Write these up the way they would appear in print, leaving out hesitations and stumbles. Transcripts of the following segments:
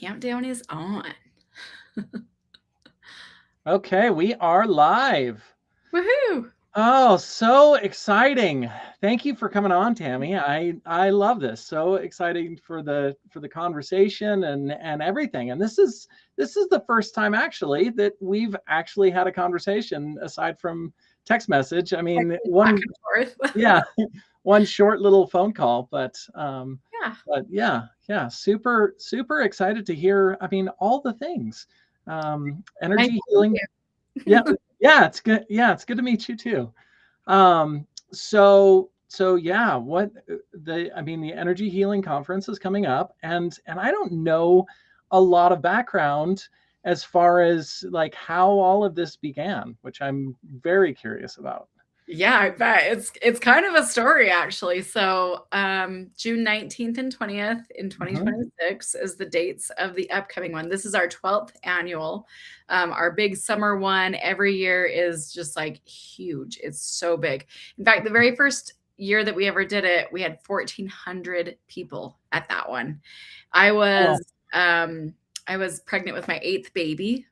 countdown is on. Okay, we are live. Woohoo! Oh, so exciting. Thank you for coming on, Tammy. I love this. So exciting for the conversation and everything. And this is the first time actually that we've actually had a conversation aside from text message. I Like mean, back one and forth. yeah, one short little phone call, Yeah. but yeah, super excited to hear, I mean, all the things. Nice Energy to meet healing. Yeah, you. yeah, it's good. Yeah, it's good to meet you too. So yeah, what I mean, the Energy Healing Conference is coming up, and I don't know a lot of background as far as like how all of this began, which I'm very curious about. Yeah, I bet. It's kind of a story actually. So June 19th and 20th in Mhm. 2026 is the dates of the upcoming one. This is our 12th annual. Our big summer one every year is just like huge. It's so big. In fact, the very first year that we ever did it, we had 1,400 people at that one. I Oh, was um, I was pregnant with my eighth baby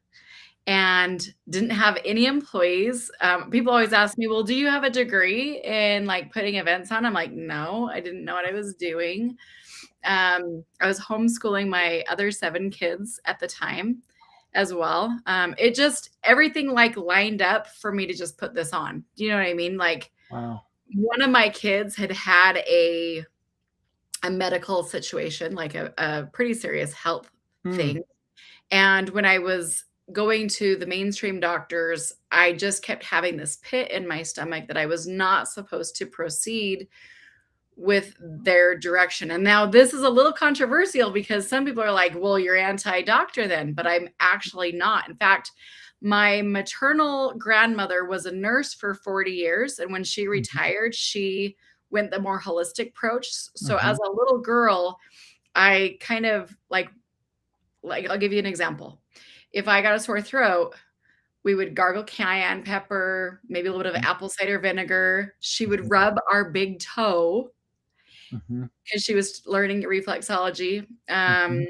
and didn't have any employees. People always ask me, "Well, do you have a degree in like putting events on?" I'm like, "No, I didn't know what I was doing." I was homeschooling my other 7 kids at the time as well. It just everything like lined up for me to just put this on. Do you know what I mean? Like wow. one of my kids had a medical situation, like a pretty serious health Hmm. thing. And when I was going to the mainstream doctors, I just kept having this pit in my stomach that I was not supposed to proceed with their direction. And now this is a little controversial because some people are like, well, you're anti doctor then, but I'm actually not. In fact, my maternal grandmother was a nurse for 40 years. And when she Mhm. retired, she went the more holistic approach. So as Mhm. a little girl, I kind of like I'll give you an example. If I got a sore throat, we would gargle cayenne pepper, maybe a little bit of apple cider vinegar. She would Mhm. rub our big toe Mhm. because she was learning reflexology. Mhm.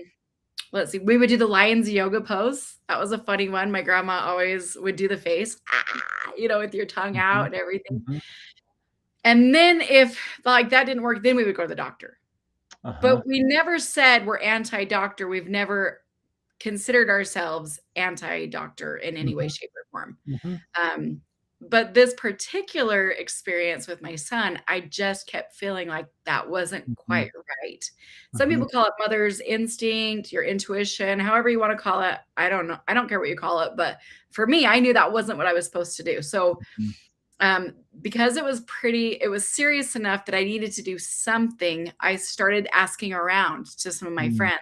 Let's see, we would do the lion's yoga pose. That was a funny one. My grandma always would do the face, with your tongue out Mhm. and everything. Mhm. And then if like that didn't work, then we would go to the doctor. Uh-huh. But we never said we're anti-doctor. We've never considered ourselves anti-doctor in any way, Mhm. shape, or form. Mhm. Um, but this particular experience with my son, I just kept feeling like that wasn't Mhm. quite right. Some Mhm. people call it mother's instinct, your intuition, however you want to call it. I don't know. I don't care what you call it. But for me, I knew that wasn't what I was supposed to do. So Mhm. because it was serious enough that I needed to do something, I started asking around to some of my Mhm. friends.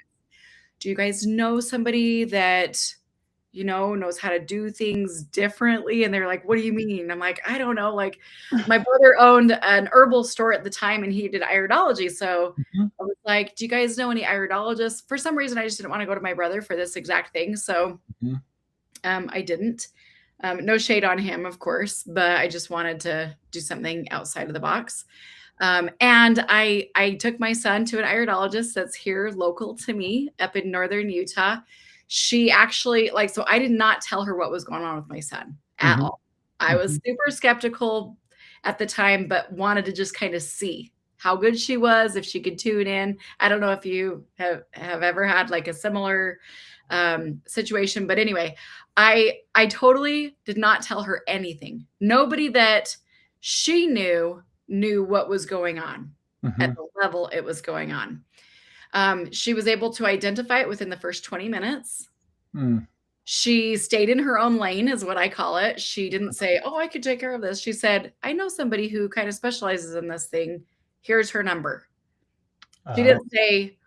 Do you guys know somebody that, knows how to do things differently? And they're like, what do you mean? I'm like, I don't know. Like, my brother owned an herbal store at the time and he did iridology. So Mhm. I was like, do you guys know any iridologists? For some reason, I just didn't want to go to my brother for this exact thing. So Mhm. I didn't. No shade on him, of course, but I just wanted to do something outside of the box. And I took my son to an iridologist that's here local to me up in northern Utah. She actually so I did not tell her what was going on with my son at Mhm. all. I was Mhm. super skeptical at the time, but wanted to just kind of see how good she was, if she could tune in. I don't know if you have ever had like a similar situation, but anyway, I totally did not tell her anything. Nobody that she knew what was going on at Mhm. the level it was going on. She was able to identify it within the first 20 minutes. Mm. She stayed in her own lane, is what I call it. She didn't say, oh, I could take care of this. She said, I know somebody who kind of specializes in this thing. Here's her number. She Oh. didn't say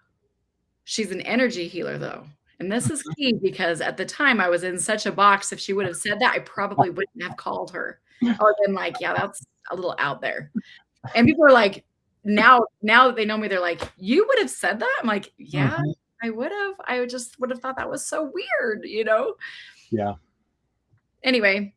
she's an energy healer, though. And this is key because at the time I was in such a box. If she would have said that, I probably wouldn't have called her. I would have been like, yeah, that's a little out there. And people are like, now that they know me, they're like, "You would have said that?" I'm like, "Yeah, Mhm. I would have. I just would have thought that was so weird?" Yeah. Anyway,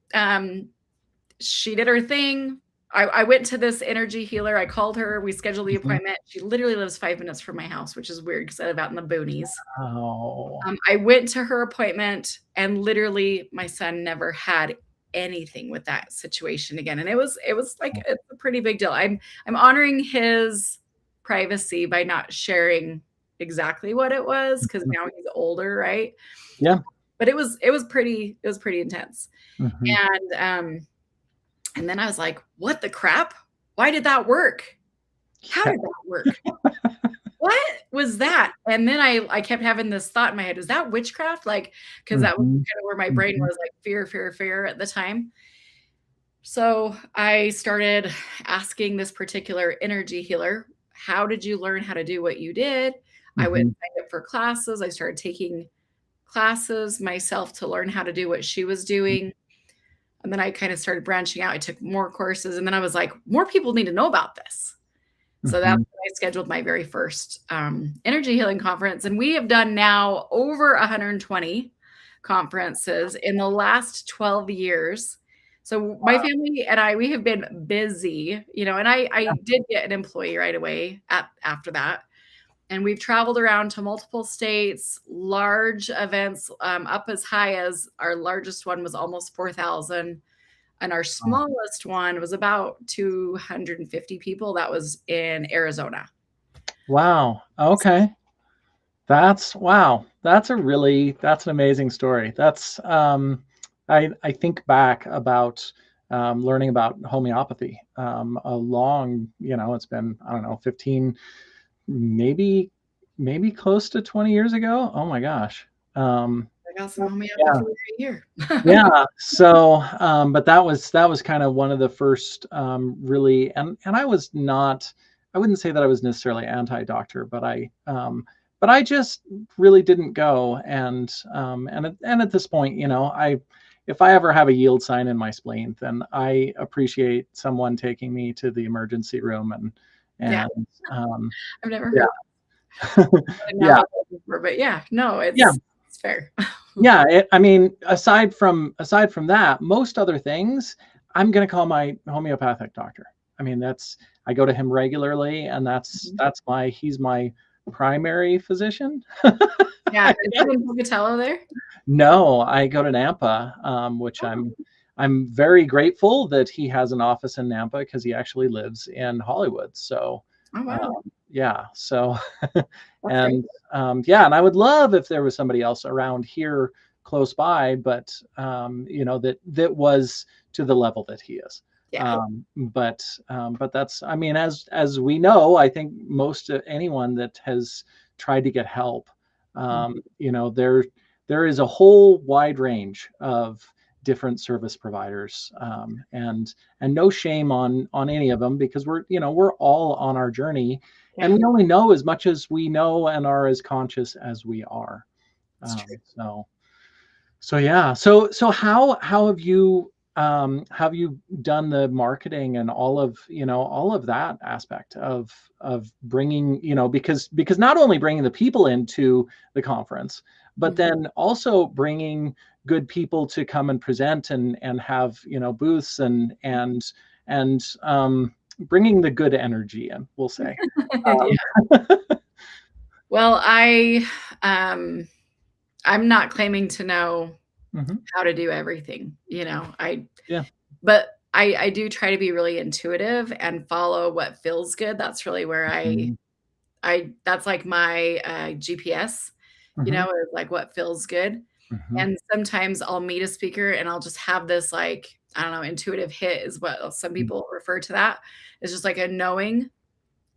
she did her thing. I went to this energy healer. I called her. We scheduled the Mhm. appointment. She literally lives 5 minutes from my house, which is weird because I live out in the boonies. Oh. I went to her appointment, and literally my son never had anything with that situation again. And it was like it's a pretty big deal. I'm honoring his privacy by not sharing exactly what it was because Mhm. now he's older, right? Yeah. But it was pretty intense. Mhm. And then I was like, what the crap? Why did that work? How Yeah. did that work? What was that? And then I kept having this thought in my head, was that witchcraft? Like, because that was Mhm. kind of where my brain Mhm. was like fear, fear, fear at the time. So I started asking this particular energy healer, how did you learn how to do what you did? I went Mhm. and signed up for classes. I started taking classes myself to learn how to do what she was doing. And then I kind of started branching out. I took more courses. And then I was like, more people need to know about this. So that's Mhm. when I scheduled my very first energy healing conference. And we have done now over 120 conferences in the last 12 years. So my Wow. family and I, we have been busy, and I did get an employee right away after that. And we've traveled around to multiple states, large events, up as high as our largest one was almost 4,000. And our Wow. smallest one was about 250 people. That was in Arizona. Wow. Okay. Wow. That's an amazing story. I think back about learning about homeopathy. A long, it's been, I don't know, 15, maybe close to 20 years ago. Oh my gosh. Um, I got some yeah. homeopathy right here. Yeah. So, but that was kind of one of the first really, and I wouldn't say that I was necessarily anti-doctor, but I just really didn't go. And at this point, if I ever have a yield sign in my spleen, then I appreciate someone taking me to the emergency room Yeah, and I've never yeah. heard an Yeah. analogy before, but yeah, no, Yeah. it's fair. Yeah, I mean, aside from that, most other things, I'm gonna call my homeopathic doctor. I mean, I go to him regularly, and he's my primary physician. Yeah, is that in Pocatello there? No, I go to Nampa, which Oh, I'm very grateful that he has an office in Nampa because he actually lives in Hollywood. So, oh wow, yeah, so that's great. and yeah, and I would love if there was somebody else around here close by, but that was to the level that he is. Yeah. But that's, I mean, as we know, I think most anyone that has tried to get help, Mhm. there is a whole wide range of different service providers, and no shame on any of them, because we're all on our journey, Yeah, and we only know as much as we know and are as conscious as we are. it's true. So yeah. So how have you done the marketing and all of that aspect of bringing, because not only bringing the people into the conference, but Mhm. then also bringing good people to come and present and have, booths and bringing the good energy in, we'll say. Yeah. Um, Well, um, I'm not claiming to know mhm. how to do everything, Yeah. but I do try to be really intuitive and follow what feels good. That's really where Mhm. I that's like my, GPS, Mhm. is like what feels good. Mhm. And sometimes I'll meet a speaker and I'll just have this, like, I don't know, intuitive hit is what some people refer to that. It's just like a knowing,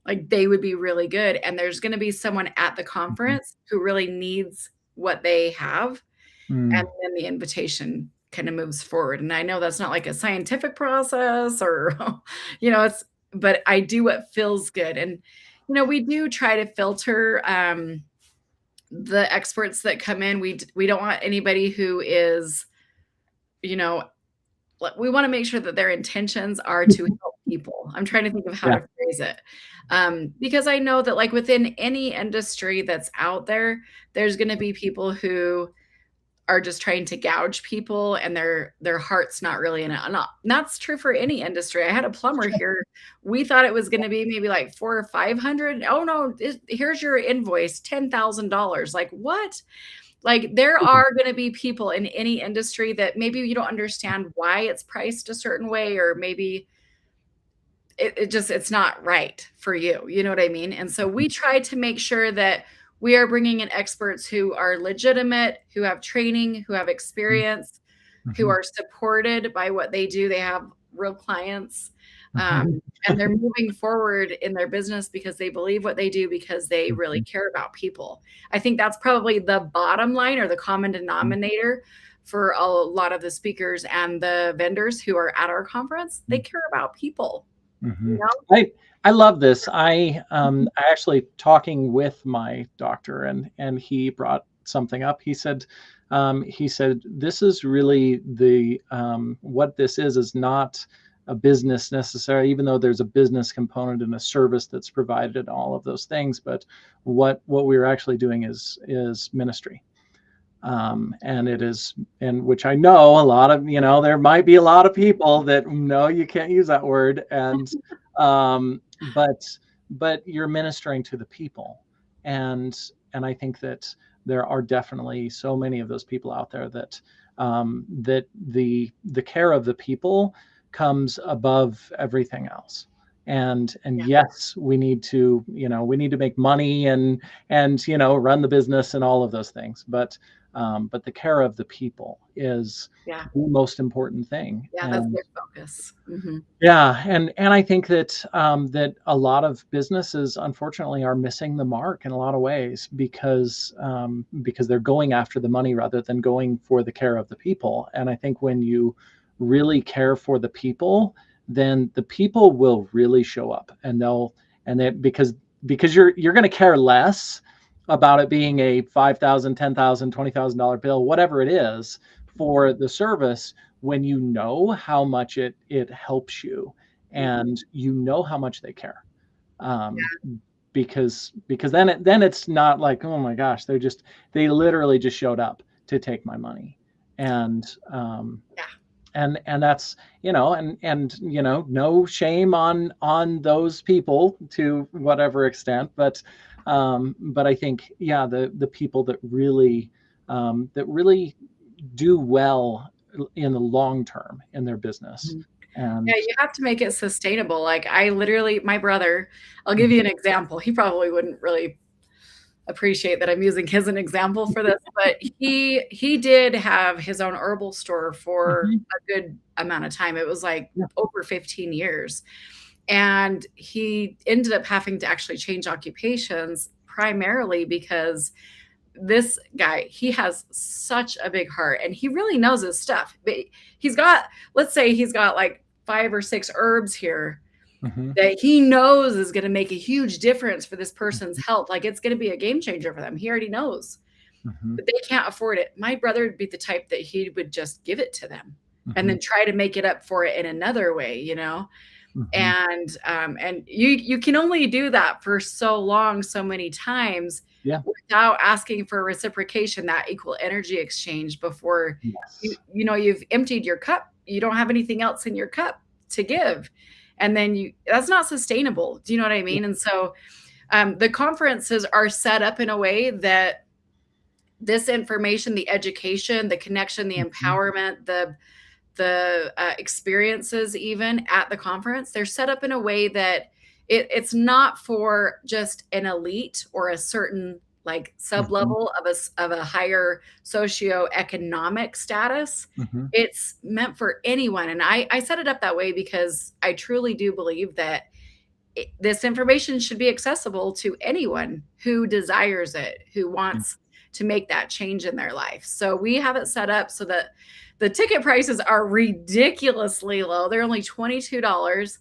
like they would be really good. And there's gonna be someone at the Mhm. conference who really needs what they have, and Mm. then the invitation kinda moves forward. And I know that's not like a scientific process or, it's but I do what feels good. And, we do try to filter, the experts that come in. We don't want anybody who is, you know, we wanna make sure that their intentions are to help people. I'm trying to think of how Yeah. to phrase it. Because I know that, like, within any industry that's out there, there's gonna be people who are just trying to gouge people, and their heart's not really in it. That's true for any industry. I had a plumber here. We thought it was going to be maybe like 400 or 500. Oh no, here's your invoice, $10,000. Like what? Like there are going to be people in any industry that maybe you don't understand why it's priced a certain way, or maybe it's not right for you. You know what I mean? And so we try to make sure that we are bringing in experts who are legitimate, who have training, who have experience, who Mhm. are supported by what they do. They have real clients. Mhm. And they're moving forward in their business because they believe what they do, because they really Mhm. care about people. I think that's probably the bottom line, or the common Mhm. denominator for a lot of the speakers and the vendors who are at our conference. They care about people, you Mhm. know? I love this. I actually talking with my doctor, and he brought something up. He said this is really the what this is not a business necessarily, even though there's a business component and a service that's provided and all of those things. But what we're actually doing is ministry. And it is, and which I know a lot of, there might be a lot of people that no, you can't use that word. And but you're ministering to the people. And I think that there are definitely so many of those people out there that that the care of the people comes above everything else. And Yeah. yes, we need to, we need to make money and run the business and all of those things, but the care of the people is Yeah. the most important thing. Yeah. That's And their focus. yeah, and I think that that a lot of businesses unfortunately are missing the mark in a lot of ways because they're going after the money rather than going for the care of the people. And I think when you really care for the people, then the people will really show up, and they because you're going to care less about it being a 5,000, 10,000, $20,000 bill, whatever it is for the service, when you know how much it helps you, Mhm. and you know how much they care. um, because then it's not like, oh my gosh, they literally just showed up to take my money. And Yeah. and that's, no shame on those people to whatever extent, but I think, yeah, the people that really do well in the long term in their business. Mhm. Yeah, And you have to make it sustainable. Like I literally, my brother, I'll give Mhm. you an example. He probably wouldn't really appreciate that I'm using his as an example for this, but he did have his own herbal store for Mhm. a good amount of time. It was like Yeah. over 15 years. And he ended up having to actually change occupations primarily because this guy, he has such a big heart and he really knows his stuff. But he's got, let's say he's got like 5 or 6 herbs here Mhm. that he knows is going to make a huge difference for this person's health. Like it's going to be a game changer for them. He already knows, Mhm. but they can't afford it. My brother would be the type that he would just give it to them and Mhm. then try to make it up for it in another way, you know? Mhm. And you can only do that for so long, so many times Yeah. without asking for reciprocation, that equal energy exchange before Yes. you've emptied your cup. You don't have anything else in your cup to give. And then that's not sustainable. Do you know what I Yeah. mean? And so the conferences are set up in a way that this information, the education, the connection, the Mhm. empowerment, the experiences even at the conference, they're set up in a way that it's not for just an elite or a certain like sub Mhm. level of a higher socioeconomic status. Mhm. It's meant for anyone. And I set it up that way because I truly do believe that this information should be accessible to anyone who desires it, who Yeah. wants to make that change in their life. So we have it set up so that the ticket prices are ridiculously low. They're only $22.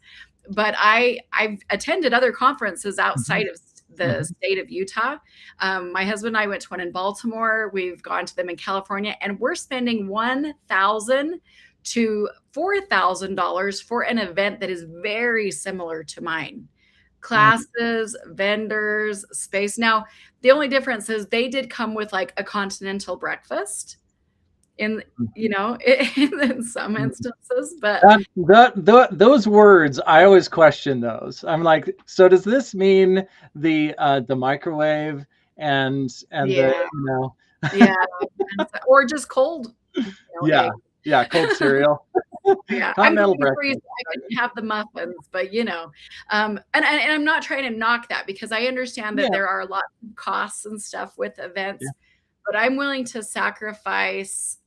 But I've attended other conferences outside Mhm. of the Mhm. state of Utah. My husband and I went to one in Baltimore. We've gone to them in California, and we're spending $1,000 to $4,000 for an event that is very similar to mine. Yeah. Classes, vendors, space. Now, the only difference is they did come with like a continental breakfast, in, Mhm. you know, in some instances, but Those words, I always question those. I'm like, so does this mean the microwave and the, yeah, you know, yeah, and so or just cold, yeah, eggs. yeah, cold cereal, Yeah, I'm the continental same for you, breakfast. I couldn't have the muffins, but, and I'm not trying to knock that because I understand that Yeah, there are a lot of costs and stuff with yeah. events, but I'm willing to sacrifice,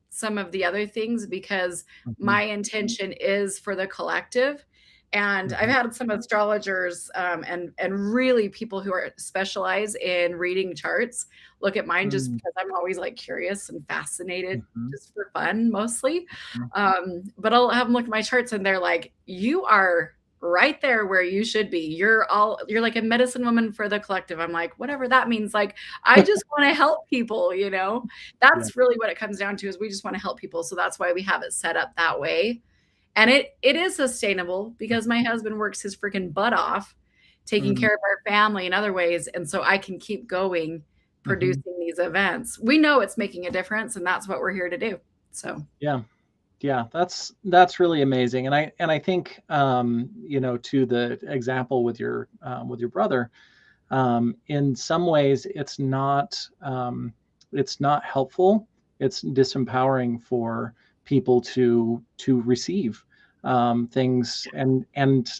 some of the other things because Mhm, my intention is for the collective, and I've mhm, had some astrologers, and really people who are specialize in reading charts look at mine just mm, because I'm always, like, curious and fascinated mhm, just for fun mostly. mhm. But I'll have them look at my charts and they're like, "You are right there where you should be. You're like a medicine woman for the collective." I'm like, "Whatever that means." Like, I just wanna help people, you know? Yeah. That's really what it comes down to is we just wanna help people, so that's why we have it set up that way. And it is sustainable because my husband works his freaking butt off taking Mm, care of our family in other ways, and so I can keep going mhm. producing these events. We know it's making a difference, and that's what we're here to do. So, Yeah. Yeah, that's really amazing. And I think to the example with your brother, in some ways it's not helpful. It's disempowering for people to receive things, and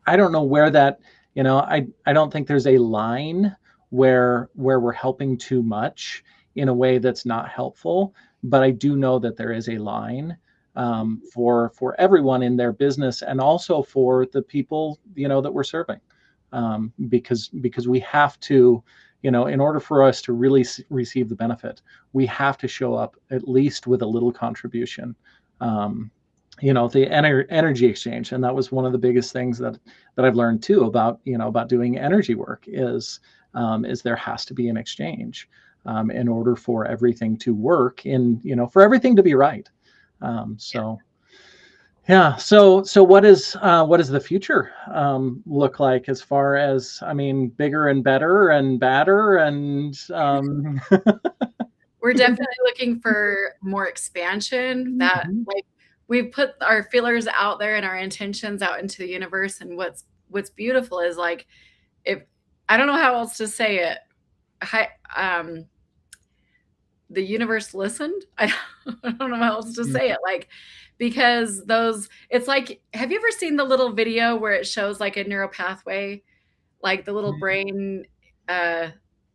I don't know where that, I don't think there's a line where we're helping too much in a way that's not helpful, but I do know that there is a line for everyone in their business, and also for the people that we're serving, because we have to, in order for us to really receive the benefit, we have to show up at least with a little contribution. Um, the energy exchange, and that was one of the biggest things that I've learned too about doing energy work is there has to be an exchange in order for everything to work, for everything to be right. So yeah. So what does the future look like, as far as, I mean, bigger and better and badder and we're definitely looking for more expansion that, Mhm, like, we've put our feelers out there and our intentions out into the universe, and what's beautiful is, like, if I don't know how else to say it. Hi The universe listened. I don't know how else to mhm, say it, like, because those it's like have you ever seen the little video where it shows, like, a neural pathway, like, the little brain, uh,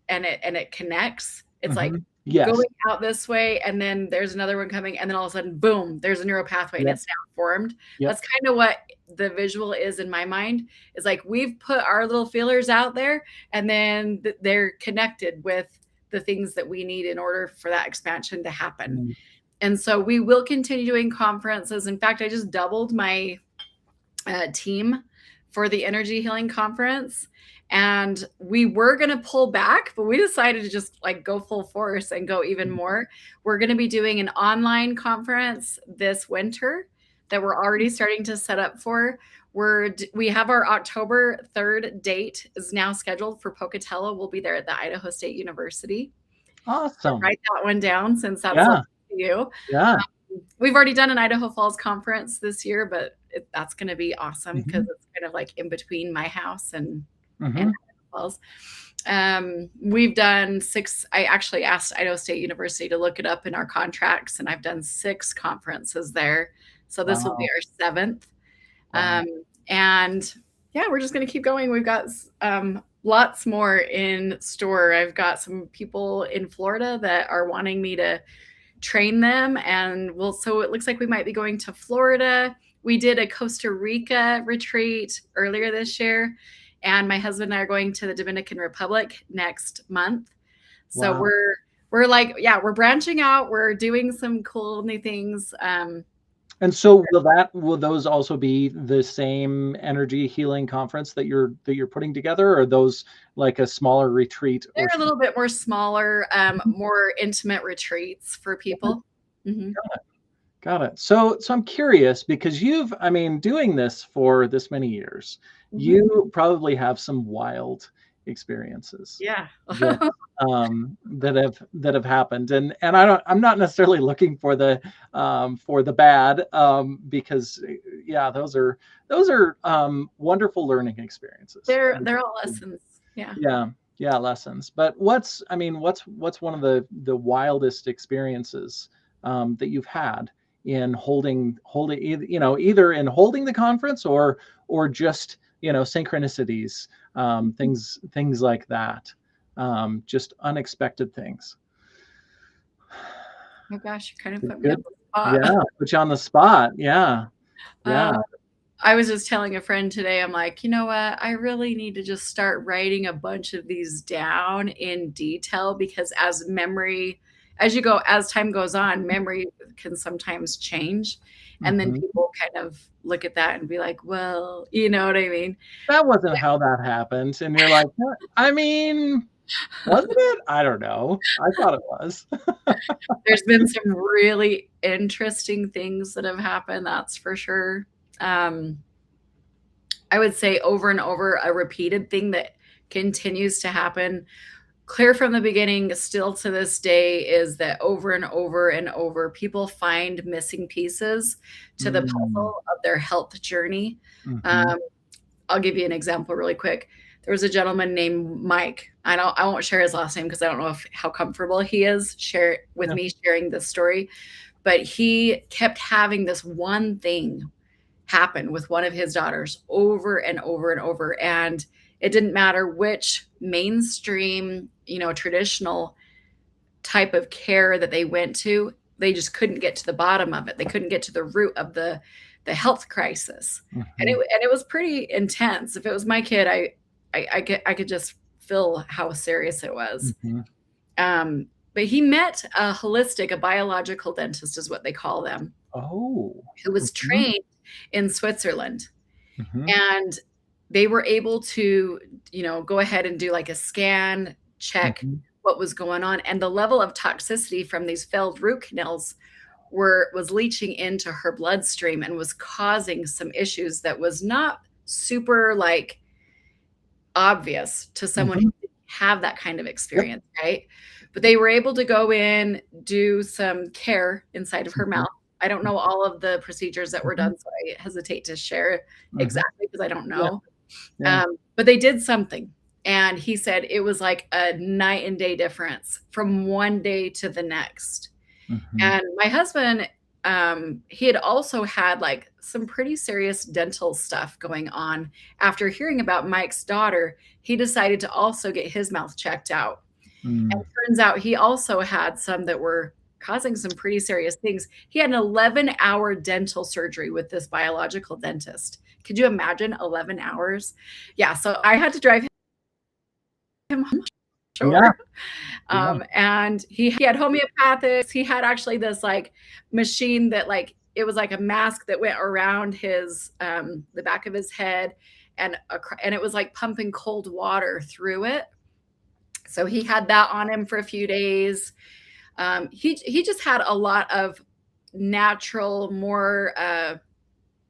and it connects? It's, like, mhm. Yes. going out this way, and then there's another one coming, and then all of a sudden, boom, there's a neural pathway, and Yep. it's now formed. Yep. That's kinda what the visual is in my mind, is, like, we've put our little feelers out there, and then they're connected with the things that we need in order for that expansion to happen. Mm, And so we will continue doing conferences. In fact, I just doubled my team for the energy healing conference. And we were going to pull back, but we decided to just like go full force and go even mm, more. We're going to be doing an online conference this winter that we're already starting to set up for. We have our October 3rd date is now scheduled for Pocatello. We'll be there at the Idaho State University. So awesome. write that one down since that's Yeah. local to you. Yeah. We've already done an Idaho Falls conference this year, but that's going to be awesome because Hmm. it's kind of like in between my house and Hmm. Idaho Falls. We've done six. I actually asked Idaho State University to look it up in our contracts, and I've done 6 conferences there. So this will be Wow. our seventh. Wow. Um, and yeah, we're just going to keep going. We've got lots more in store. I've got some people in Florida that are wanting me to train them, and so it looks like we might be going to Florida. We did a Costa Rica retreat earlier this year, and my husband and I are going to the Dominican Republic next month. So Wow. we're like, yeah, we're branching out. We're doing some cool new things. And so will those also be the same energy healing conference that you're putting together, or are those like a smaller retreat They're or a little bit more smaller, something? more intimate retreats for people. Mhm. Got it. So I'm curious, because I mean, doing this for this many years, Mhm. you probably have some wild experiences Yeah. that that have happened. And I'm not necessarily looking for the bad, because yeah, those are wonderful learning experiences. They're all lessons. Yeah. Yeah, yeah, lessons. But what's one of the wildest experiences that you've had in holding either in holding the conference or just synchronicities, things like that, just unexpected things. Oh gosh, you kind of put me on Good. the spot. Yeah, put you on the spot. Yeah, yeah. Uh, I was just telling a friend today, I'm like, you know what? I really need to just start writing a bunch of these down in detail, because as time goes on, memory can sometimes change. And then Mhm. people kind of look at that and be like, well, you know what I mean? That wasn't how that happened, and you're like, "What? I mean, wasn't it? I don't know. I thought it was." There's been some really interesting things that have happened, that's for sure. Um, I would say over and over, a repeated thing that continues to happen clear from the beginning, still to this day, is that over and over and over, people find missing pieces to the Mm. puzzle of their health journey. Mhm. Um, I'll give you an example really quick. There was a gentleman named Mike. I won't share his last name because I don't know how comfortable he is with Yeah. me sharing this story, but he kept having this one thing happen with one of his daughters over and over and over. And it didn't matter which mainstream, traditional type of care that they went to, they just couldn't get to the bottom of it. They couldn't get to the root of the health crisis. And Mhm. it was pretty intense. If it was my kid, I could just feel how serious it was. Mhm. But he met a biological dentist is what they call them, Oh. who was Mhm. trained in Switzerland. Mhm. And they were able to, go ahead and do like a scan, check Mhm. what was going on. And the level of toxicity from these failed root canals was leaching into her bloodstream and was causing some issues that was not super like obvious to someone who Mhm. didn't have that kind of Yep. experience, right? But they were able to go in, do some care inside of her Mhm. mouth. I don't know all of the procedures that were Mhm. done, so I hesitate to share Mhm. exactly because I don't Yeah. know. Yeah. But they did something. And he said it was like a night and day difference from one day to the next. Mhm. And my husband, he had also had like some pretty serious dental stuff going on. After hearing about Mike's daughter, he decided to also get his mouth checked out. And Mm. turns out he also had some that were causing some pretty serious things. He had an 11-hour dental surgery with this biological dentist. Could you imagine 11 hours? Yeah, so I had to drive him home Yeah. shore. Yeah. And he had homeopathics. He had actually this like machine that like it was like a mask that went around his the back of his head, and it was like pumping cold water through it. So he had that on him for a few days. He just had a lot of natural, more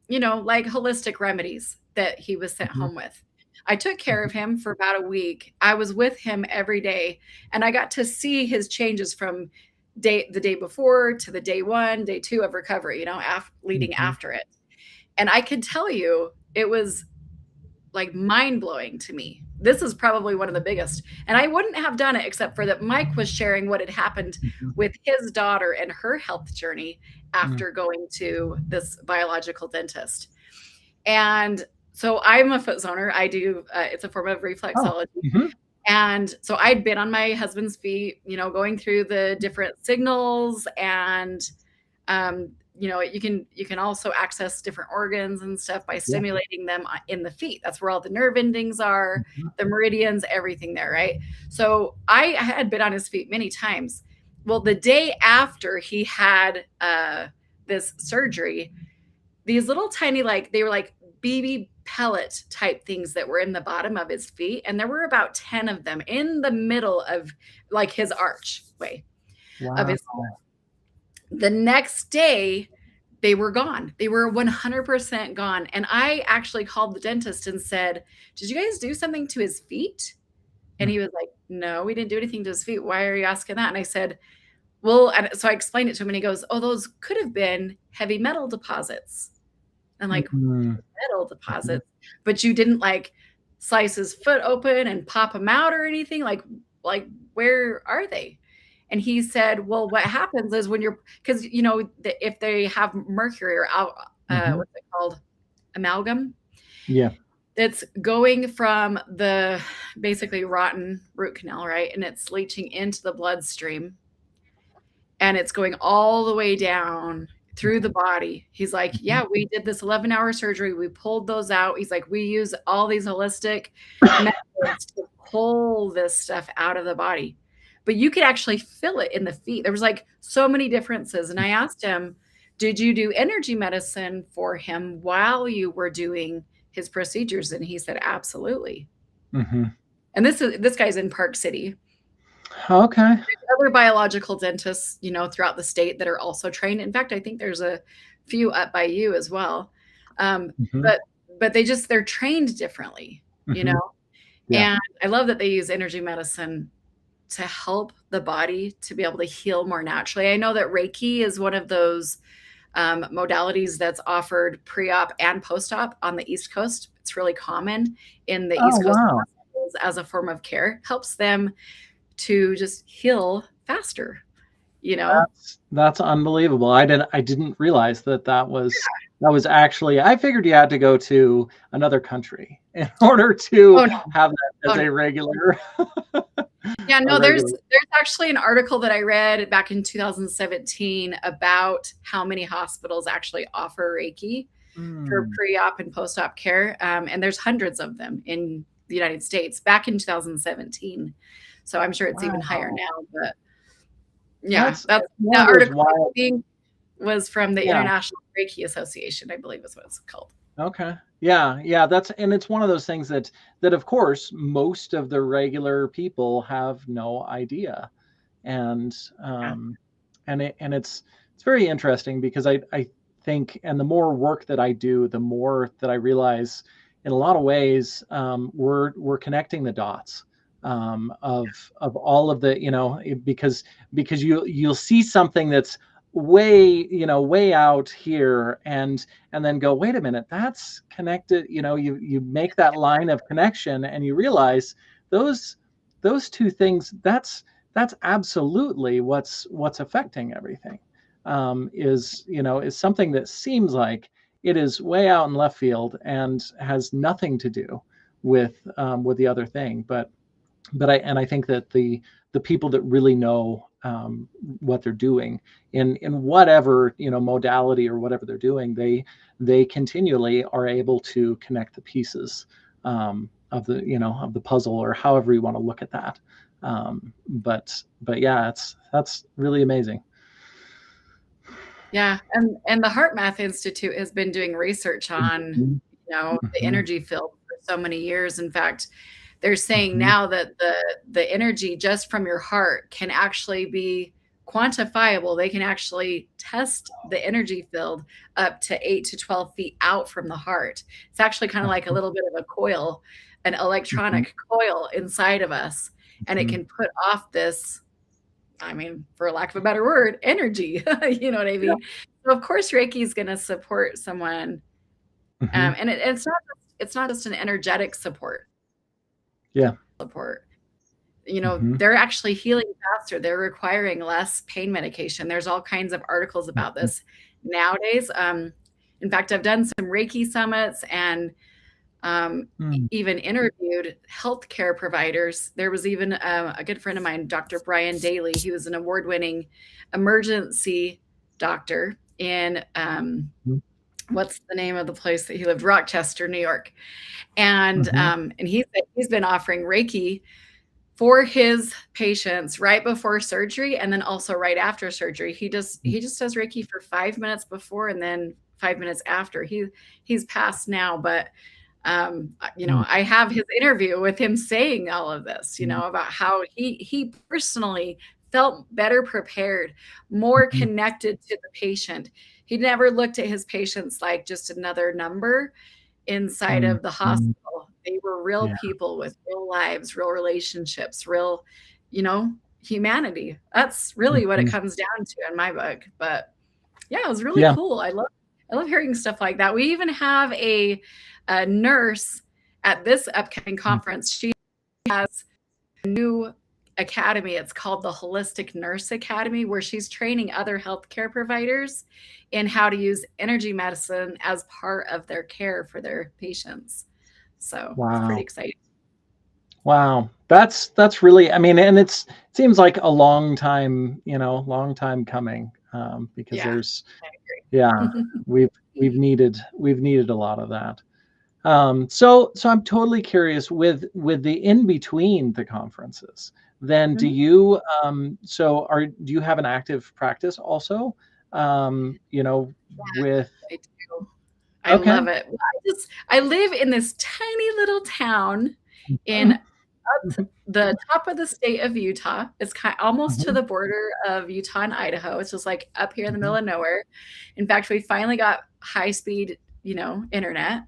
like holistic remedies that he was sent Mhm. home with. I took care Mhm. of him for about a week. I was with him every day, and I got to see his changes from the day before to the day 1, day 2 of recovery, leading Mhm. after it. And I could tell you it was like mind-blowing to me. This is probably one of the biggest. And I wouldn't have done it except for that Mike was sharing what had happened Mhm. with his daughter and her health journey Mm. after going to this biological dentist. And so I'm a foot zoner. I do, it's a form of Oh. reflexology. Mhm. And so I'd been on my husband's feet, going through the different signals and you can also access different organs and stuff by Yeah. stimulating them in the feet. That's where all the nerve endings are, Mhm. the meridians, everything there, right? So I had been on his feet many times. Well, the day after he had this surgery, these little tiny, like they were like BB pellet type things that were in the bottom of his feet, and there were about 10 of them in the middle of like his archway of Wow. his foot. The next day they were gone. They were 100% gone. And I actually called the dentist and said, did you guys do something to his feet? And he was like, no, we didn't do anything to his feet. Why are you asking that? And I said, well, and so I explained it to him and he goes, oh, those could have been heavy metal deposits. I'm like, Mhm. metal deposits, but you didn't like slice his foot open and pop him out or anything. Like where are they? And he said, well, what happens is when you're, because you know, if they have mercury or Mhm. what's it called, amalgam, Yeah. it's going from the basically rotten root canal, right? And it's leaching into the bloodstream and it's going all the way down through the body. He's like, Mhm. yeah, we did this 11-hour surgery. We pulled those out. He's like, we use all these holistic methods to pull this stuff out of the body. But you could actually feel it in the feet. There was like so many differences. And I asked him, did you do energy medicine for him while you were doing his procedures? And he said, absolutely. Mhm. And this guy's in Park City. Okay. Other biological dentists, you know, throughout the state that are also trained. In fact, I think there's a few up by you as well. Um, Mhm. but they're trained differently, you Mhm. know. Yeah. And I love that they use energy medicine to help the body to be able to heal more naturally. I know that Reiki is one of those modalities that's offered pre-op and post-op on the East Coast. It's really common in the Oh, East Coast wow. hospitals as a form of care. Helps them to just heal faster, you know? That's unbelievable. I didn't realize that that was actually. I figured you had to go to another country in order to Oh, no. have that Oh, as no. a regular Yeah, a no, regular. there's actually an article that I read back in 2017 about how many hospitals actually offer Reiki for Mm. pre-op and post-op care, and there's hundreds of them in the United States back in 2017. So I'm sure it's even higher Wow. now, but yeah, That's that's one that of those article I wild. think was from the Yeah. International Reiki Association, I believe is what it's called. Okay. Yeah, yeah, and it's one of those things that of course most of the regular people have no idea. And Yeah. it's very interesting because I think, and the more work that I do, the more that I realize in a lot of ways, we're connecting the dots, of all of the, because you'll see something that's way, way out here, and then go, wait a minute, that's connected. You make that line of connection and you realize those two things, that's absolutely what's affecting everything. Is something that seems like it is way out in left field and has nothing to do with the other thing. But I think that the people that really know, what they're doing in whatever, modality or whatever they're doing, they continually are able to connect the pieces, of the puzzle, or however you want to look at that. But yeah, that's really amazing. Yeah, and the Heart Math Institute has been doing research on, Mhm. the Mhm. energy field for so many years. In fact, they're saying Mhm. now that the energy just from your heart can actually be quantifiable. They can actually test the energy field up to 8 to 12 feet out from the heart. It's actually kinda like a little bit of a coil, an Mhm. electronic coil inside of us, and it Mhm. can put off this, I mean, for lack of a better word, energy. You know what I Yeah. mean? So of course Reiki is gonna support someone, Mhm. and it's not just an energetic Yeah. support. Mhm. They're actually healing faster. They're requiring less pain medication. There's all kinds of articles about Mhm. this nowadays. In fact, I've done some Reiki summits and Mm. even interviewed healthcare providers. There was even a good friend of mine, Dr. Brian Daly. He was an award-winning emergency doctor in Mhm. what's the name of the place that he lived? Rochester, New York. And Mhm. he said he's been offering Reiki for his patients right before surgery and then also right after surgery. He just does Reiki for 5 minutes before and then 5 minutes after. He's passed now, but Mhm. I have his interview with him saying all of this, Mhm. about how he personally felt better prepared, more Mhm. connected to the patient. He never looked at his patients like just another number inside Mhm. of the Mhm. hospital. They were real Yeah. people with real lives, real relationships, real, you know, humanity. That's really what it Mhm. comes down to in my book. But yeah, it was really Yeah. cool. I love hearing stuff like that. We even have a nurse at this upcoming conference. She has a new academy. It's called the Holistic Nurse Academy, where she's training other healthcare providers in how to use energy medicine as part of their care for their patients. So it's pretty Wow. exciting. Wow. That's really, I mean, and it seems like a long time, long time coming, because Yeah, there's, I yeah, agree. we've needed a lot of that. So I'm totally curious with the in between the conferences. Then Mhm. do you have an active practice also? With I do. I okay. love it. I live in this tiny little town in Mhm. the top of the state of Utah. It's almost to Mhm. the border of Utah and Idaho. It's just like up here in the middle Mhm. of nowhere. In fact, we finally got high speed, internet.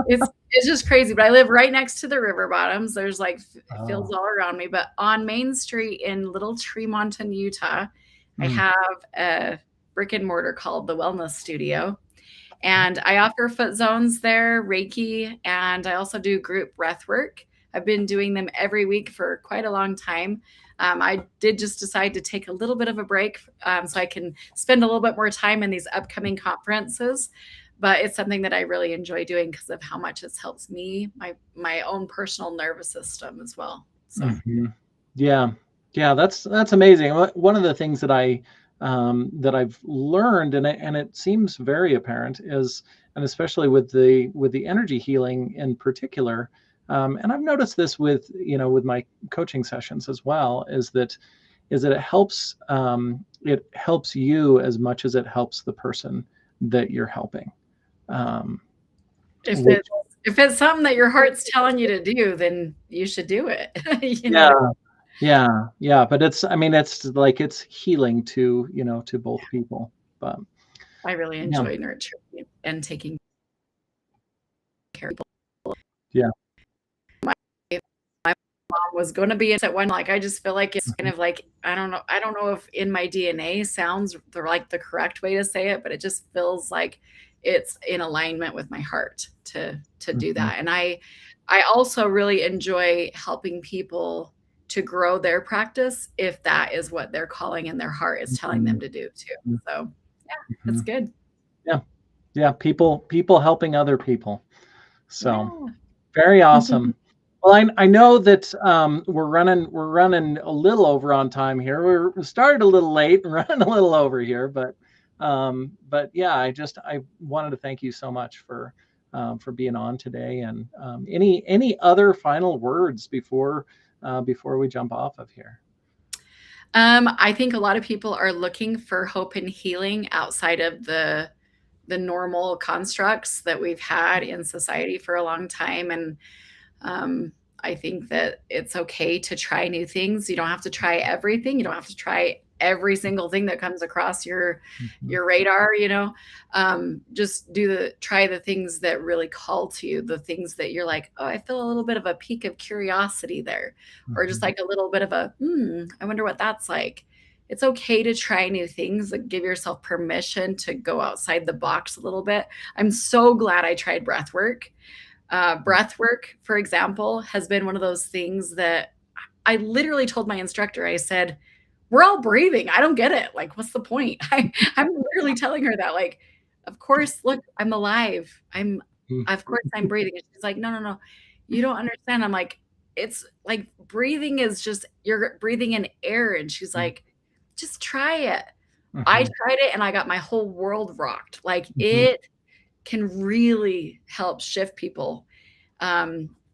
It's just crazy, but I live right next to the river bottoms. There's like fields Oh. all around me, but on Main Street in Little Tremonton, Utah, I Mm. have a brick and mortar called the Wellness Studio. And I offer foot zones there, Reiki, and I also do group breath work. I've been doing them every week for quite a long time. I did just decide to take a little bit of a break so I can spend a little bit more time in these upcoming conferences. But it's something that I really enjoy doing because of how much it helps me, my own personal nervous system as well. So Mhm. Yeah. Yeah, that's amazing. One of the things that I've learned, and it seems very apparent, is, and especially with the energy healing in particular, and I've noticed this with my coaching sessions as well, is that it helps you as much as it helps the person that you're helping. Um, if which it's if it's something that your heart's telling you to do, then you should do it. You know Yeah, what yeah, yeah, but I mean, it's like it's healing to both people. But I really yeah, enjoy nurturing and taking care of people. yeah. My my mom was gonna be at one, like, I just feel like it's kind Mhm, of like, I don't know if in my DNA sounds the correct way to say it, but it just feels like it's in alignment with my heart to do mhm, that, and I also really enjoy helping people to grow their practice if that is what their calling and their heart is telling them mhm, to do too. mhm, So, yeah, it's mhm. good. Yeah, yeah, people helping other people. So, Yeah. very awesome. Well, I know that we're running a little over on time here. We started a little late and running a little over here, but yeah, I wanted to thank you so much for being on today. And any other final words before we jump off of here? I think a lot of people are looking for hope and healing outside of the normal constructs that we've had in society for a long time, and um, I think that it's okay to try new things. You don't have to try everything. You don't have to try every single thing that comes across Mhm, your radar, just try the things that really call to you, the things that you're like, oh, I feel a little bit of a peak of curiosity there, or just mhm, like a little bit of I wonder what that's like. It's okay to try new things, like give yourself permission to go outside the box a little bit. I'm so glad I tried breath work. Breath work, for example, has been one of those things that I literally told my instructor, I said, we're all breathing. I don't get it. Like, what's the point? I'm literally telling her that, like, of course, look, I'm alive. mhm, Of course I'm breathing. And she's like, no, no, no, you don't understand. I'm like, it's like breathing is just, you're breathing in air. And she's mhm, like, just try it. I mhm, tried it and I got my whole world rocked. Like, mhm, it can really help shift people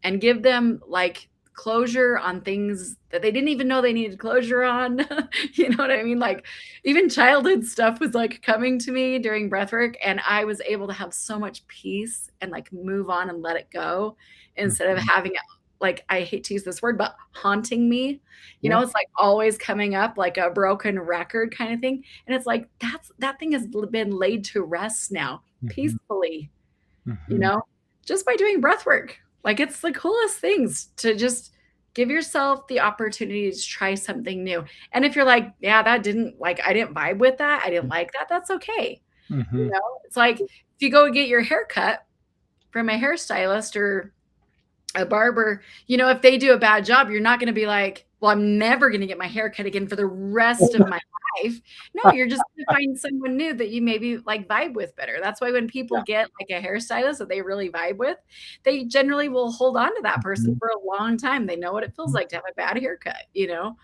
and give them like closure on things that they didn't even know they needed closure on. You know what I mean? Like even childhood stuff was like coming to me during breathwork, and I was able to have so much peace and like move on and let it go instead of mhm. having it like, I hate to use this word, but haunting me. Yeah. It's like always coming up like a broken record kind of thing. And it's like that thing has been laid to rest now Mhm, peacefully, you mhm. know? just by doing breath work. Like, it's the coolest things to just give yourself the opportunity to try something new. And if you're like, yeah, that didn't like, I didn't vibe with that, I didn't like that, that's okay. You Hmm. know, it's like if you go get your hair cut from a hairstylist or a barber, you know, if they do a bad job, you're not going to be like, well, I'm never going to get my hair cut again for the rest of my life. No, you're just going to find someone new that you maybe like vibe with better. That's why when people Yeah. get like a hairstylist that they really vibe with, they generally will hold on to that person Mhm. for a long time. They know what it feels like to have a bad haircut, you know?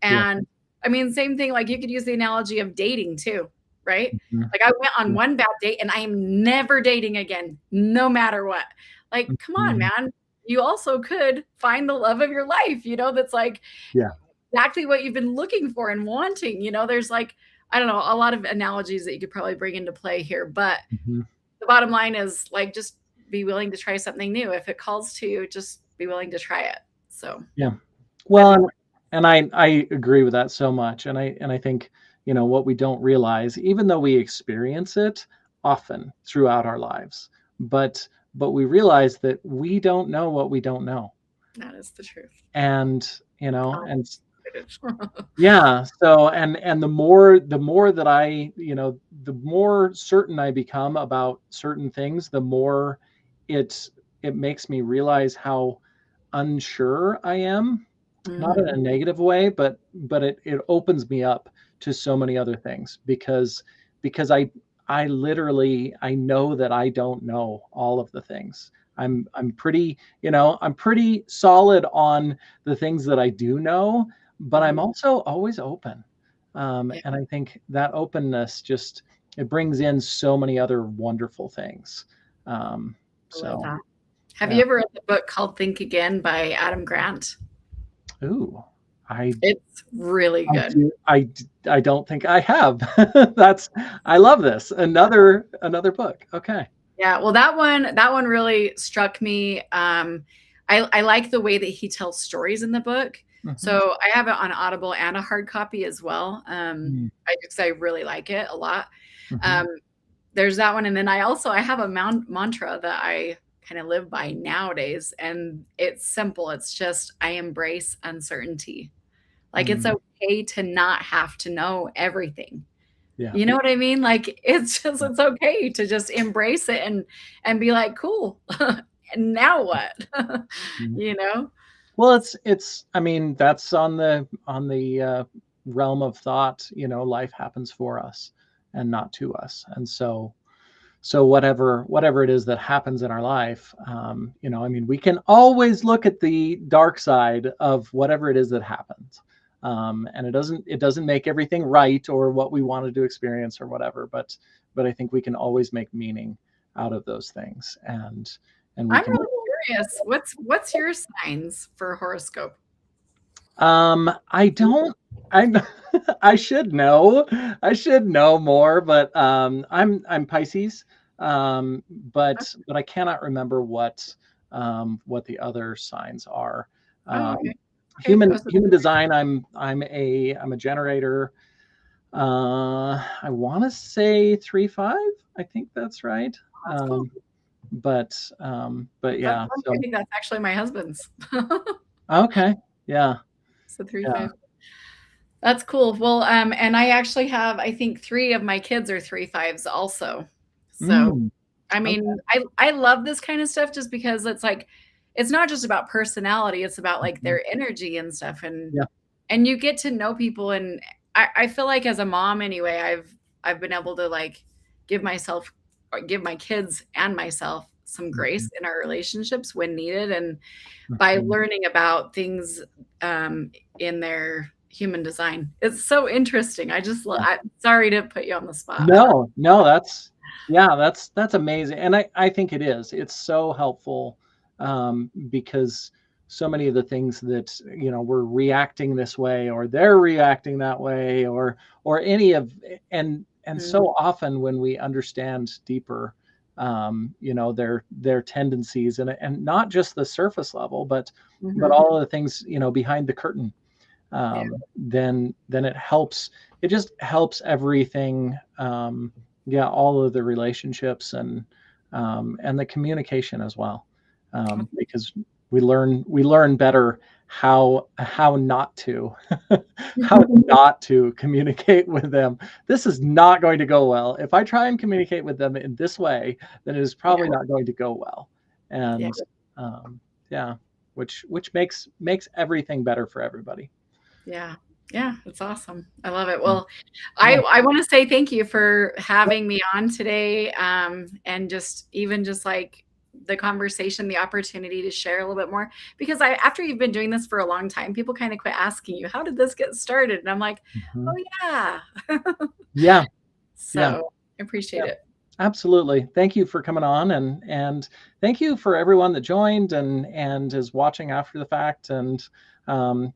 Yeah. And I mean, same thing, like you could use the analogy of dating too, right? Mhm. Like I went on Yeah. one bad date and I am never dating again, no matter what. Like, come on, Mhm. man. You also could find the love of your life, you know, that's like Yeah. exactly what you've been looking for and wanting. You know, there's like, I don't know, a lot of analogies that you could probably bring into play here. But Mhm. the bottom line is like just be willing to try something new. If it calls to you, just be willing to try it. So Yeah. that'd Well, be my and I agree with that so much, and I think, what we don't realize, even though we experience it often throughout our lives, but we realize that we don't know what we don't know. that is the truth. And, Oh, and it is. yeah, so and the more that the more certain I become about certain things, the more it it makes me realize how unsure I am, not in a Mhm. negative way, but it opens me up to so many other things because I literally I know that I don't know all of the things. I'm pretty, I'm pretty solid on the things that I do know, but I'm Mhm. also always open. Yeah, And I think that openness just it brings in so many other wonderful things. Um, I love so that. Have yeah. you ever read the book called Think Again by Adam Grant? Ooh, I It's really good. I don't think I have. That's I love this. Another book. Okay. Yeah, well, that one really struck me. I like the way that he tells stories in the book. Mhm. So I have it on Audible and a hard copy as well. Mm. I really like it a lot. Mhm. Um, there's that one, and then I have a mantra that I kind of live by nowadays, and it's simple. It's just I embrace uncertainty. Like it's Mm. okay to not have to know everything. Yeah. You know what I mean? Like, it's just Yeah. it's okay to just embrace it and be like, "Cool. And now what?" Mm. You know? Well, it's I mean, that's on the realm of thought, life happens for us and not to us. And so whatever it is that happens in our life, I mean, we can always look at the dark side of whatever it is that happens, and it doesn't make everything right or what we wanted to experience or whatever, but I think we can always make meaning out of those things, and we I'm can. really curious. What's your signs for horoscope? I don't. I I should know. I should know more, but I'm Pisces. But I cannot remember what the other signs are. Oh, Um, okay. Okay. human Oh, so human design. I'm a generator. I want to say 3-5. I think that's right. that's cool. But That's yeah. fun. I So think that's actually my husband's. okay. Yeah. So 3, Yeah. 5. That's cool. Well, and I actually have, I think 3 of my kids are 3 5s also. So, Mm, I okay. mean, I love this kind of stuff just because it's like it's not just about personality, it's about like Mhm. their energy and stuff Yeah. and you get to know people and I feel like as a mom anyway, I've been able to like give myself or give my kids and myself some Mhm. grace in our relationships when needed and by Mhm. learning about things in their human design. It's so interesting. Yeah. I'm sorry to put you on the spot. No, no, that's amazing, and I think it is. It's so helpful, because so many of the things that, we're reacting this way or they're reacting that way or any of and Mhm, so often when we understand deeper, their tendencies and not just the surface level, but mhm. all of the things, behind the curtain, Yeah, then it just helps everything, yeah, all of the relationships and the communication as well, because we learn better how not to how not to communicate with them. This is not going to go well. If I try and communicate with them in this way, then it is probably not going to go well. Yeah. And yeah, which makes everything better for everybody. Yeah. Yeah, it's awesome. I love it. Yeah. Well, I want to say thank you for having me on today, and just like the conversation, the opportunity to share a little bit more. Because after you've been doing this for a long time, people kind of quit asking you, "How did this get started?" And I'm like, Mhm. "Oh yeah." Yeah, yeah, So I appreciate yeah. it. Absolutely. Thank you for coming on, and thank you for everyone that joined and is watching after the fact. And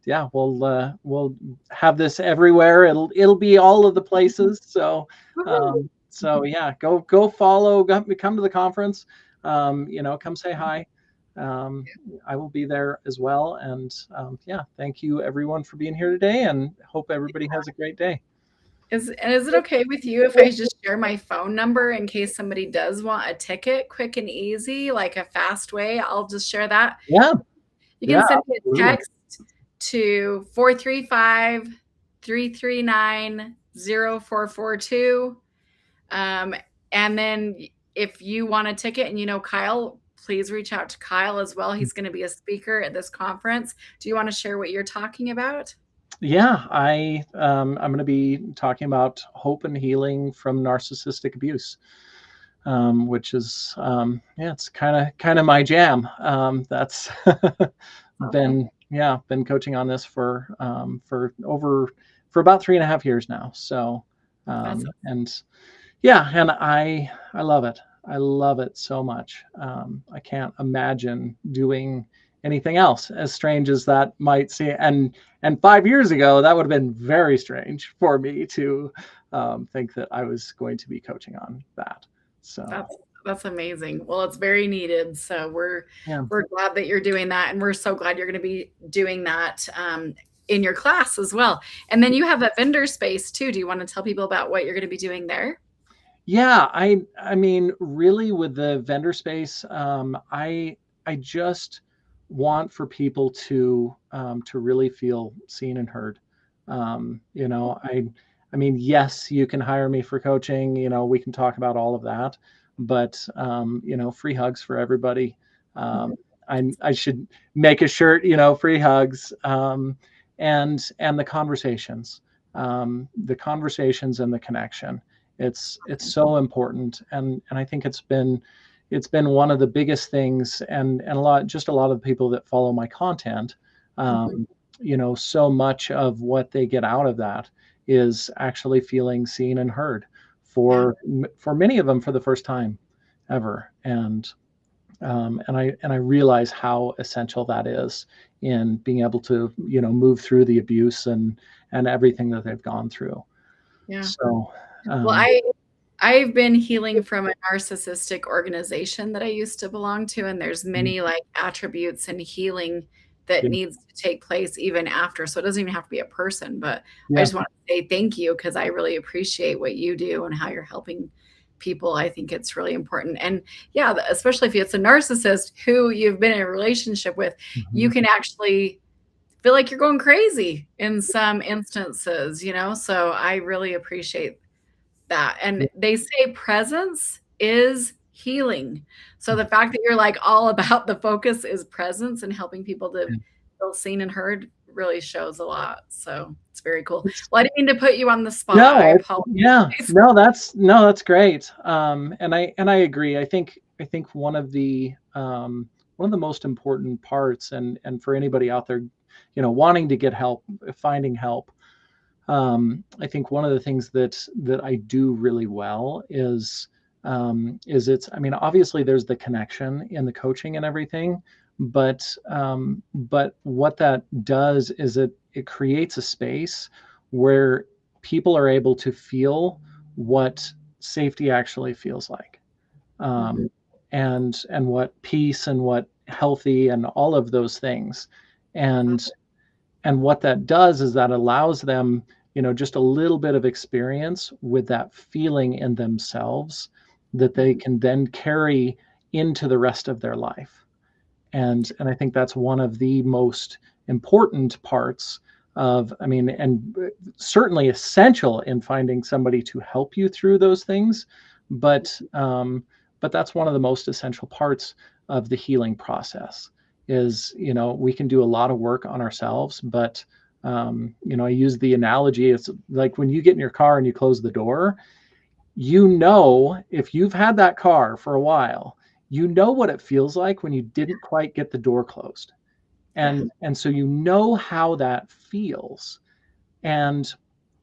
yeah, we'll have this everywhere. It'll be all of the places. So Woohoo. so yeah, go follow, come to the conference. Come say hi. I will be there as well. And yeah, thank you everyone for being here today, and hope everybody has a great day. Is it okay with you if I just share my phone number in case somebody does want a ticket, quick and easy, like a fast way? I'll just share that. Yeah, You yeah, can send me a absolutely. text to 435-339-0442. And then if you want a ticket and you know Kyle, please reach out to Kyle as well. He's going to be a speaker at this conference. Do you want to share what you're talking about? Yeah, I'm going to be talking about hope and healing from narcissistic abuse, which is yeah, it's kind of my jam. That's been coaching on this for about 3.5 years now. So That's and yeah, and I love it. I love it so much. I can't imagine doing anything else, as strange as that might seem. And 5 years ago, that would have been very strange for me to think that I was going to be coaching on that. So that's amazing. Well, it's very needed. So yeah. we're glad that you're doing that, and we're so glad you're going to be doing that in your class as well. And then you have a vendor space too. Do you want to tell people about what you're going to be doing there? Yeah, I mean, really, with the vendor space, I just want for people to really feel seen and heard. I mean, yes, you can hire me for coaching. We can talk about all of that, but free hugs for everybody. Um, I should make a shirt, free hugs, and the conversations and the connection. It's so important, and I think it's been one of the biggest things, and a lot of the people that follow my content, so much of what they get out of that is actually feeling seen and heard Yeah. for many of them for the first time ever. And I realize how essential that is in being able to move through the abuse and everything that they've gone through. Yeah. So Well, um, I've been healing from a narcissistic organization that I used to belong to, and there's many like attributes and healing that yeah, needs to take place even after. So it doesn't even have to be a person, but I yeah, just want to say thank you because I really appreciate what you do and how you're helping people. I think it's really important. And yeah, especially if it's a narcissist who you've been in a relationship with, you mhm, can actually feel like you're going crazy in some instances, So I really appreciate that. And yeah, they say presence is healing. So mhm, the fact that you're like all about the focus is presence and helping people to yeah. feel seen and heard really shows a lot. So it's very cool. It's Well, I didn't mean to put you on the spot. I no, apologize. yeah, no, that's great. And I agree. I think one of the most important parts, and for anybody out there, wanting to get help, finding help. I think one of the things that I do really well is I mean, obviously there's the connection in the coaching and everything, but what that does is it creates a space where people are able to feel what safety actually feels like, Mhm. and what peace and what healthy and all of those things. And and what that does is that allows them, just a little bit of experience with that feeling in themselves, that they can then carry into the rest of their life. And I think that's one of the most important parts of, I mean, and certainly essential in finding somebody to help you through those things. But that's one of the most essential parts of the healing process is, we can do a lot of work on ourselves, but I use the analogy, it's like when you get in your car and you close the door, if you've had that car for a while, what it feels like when you didn't quite get the door closed. Yeah. And so how that feels. And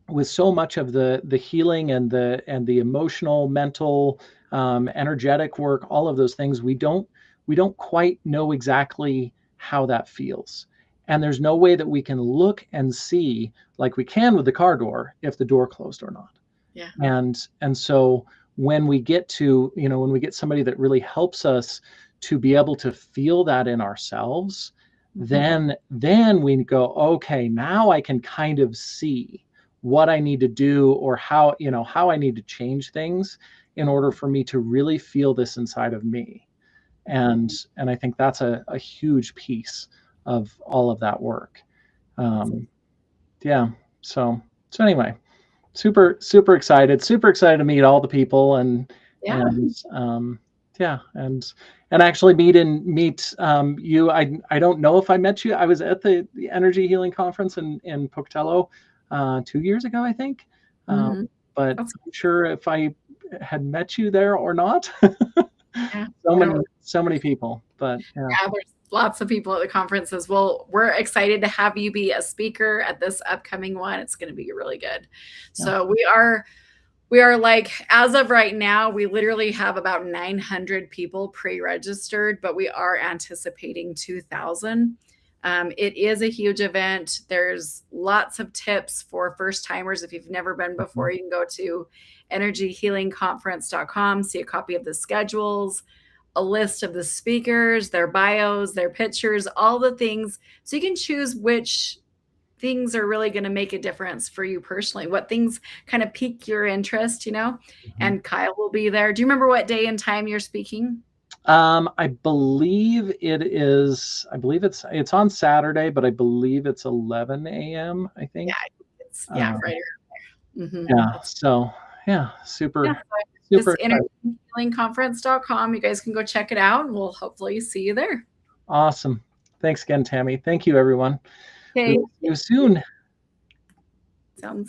with so much of the healing and the emotional, mental, energetic work, all of those things, we don't quite know exactly how that feels. And there's no way that we can look and see like we can with the car door if the door closed or not. Yeah. And so when we get somebody that really helps us to be able to feel that in ourselves, then we go, okay, now I can kind of see what I need to do, or how I need to change things in order for me to really feel this inside of me. And I think that's a huge piece of all of that work. Yeah. So anyway, super excited to meet all the people, Yeah. and yeah, and actually meet you. I don't know if I met you. I was at the energy healing conference in Pocatello 2 years ago, I think. Mhm. But That's I'm sure if I had met you there or not. yeah. so many No, so many people, but yeah. yeah, there's lots of people at the conferences. Well, we're excited to have you be a speaker at this upcoming one. It's going to be really good. Yeah. So we are like, as of right now, we literally have about 900 people pre-registered, but we are anticipating 2,000. It is a huge event. There's lots of tips for first timers. If you've never been before, you can go to energyhealingconference.com, see a copy of the schedules, a list of the speakers, their bios, their pictures, all the things. So you can choose which things are really going to make a difference for you personally, what things kind of pique your interest. Mhm. And Kyle will be there. Do you remember what day and time you're speaking? I believe it's on Saturday, but I believe it's 11 a.m. I Yeah, think. it's Uh, right here. yeah. That's So yeah, yeah. super So super just excited. energyhealingconference.com. You guys can go check it out, and we'll hopefully see you there. Awesome. Thanks again, Tammy. Thank you, everyone. We Okay. will see you soon. Sounds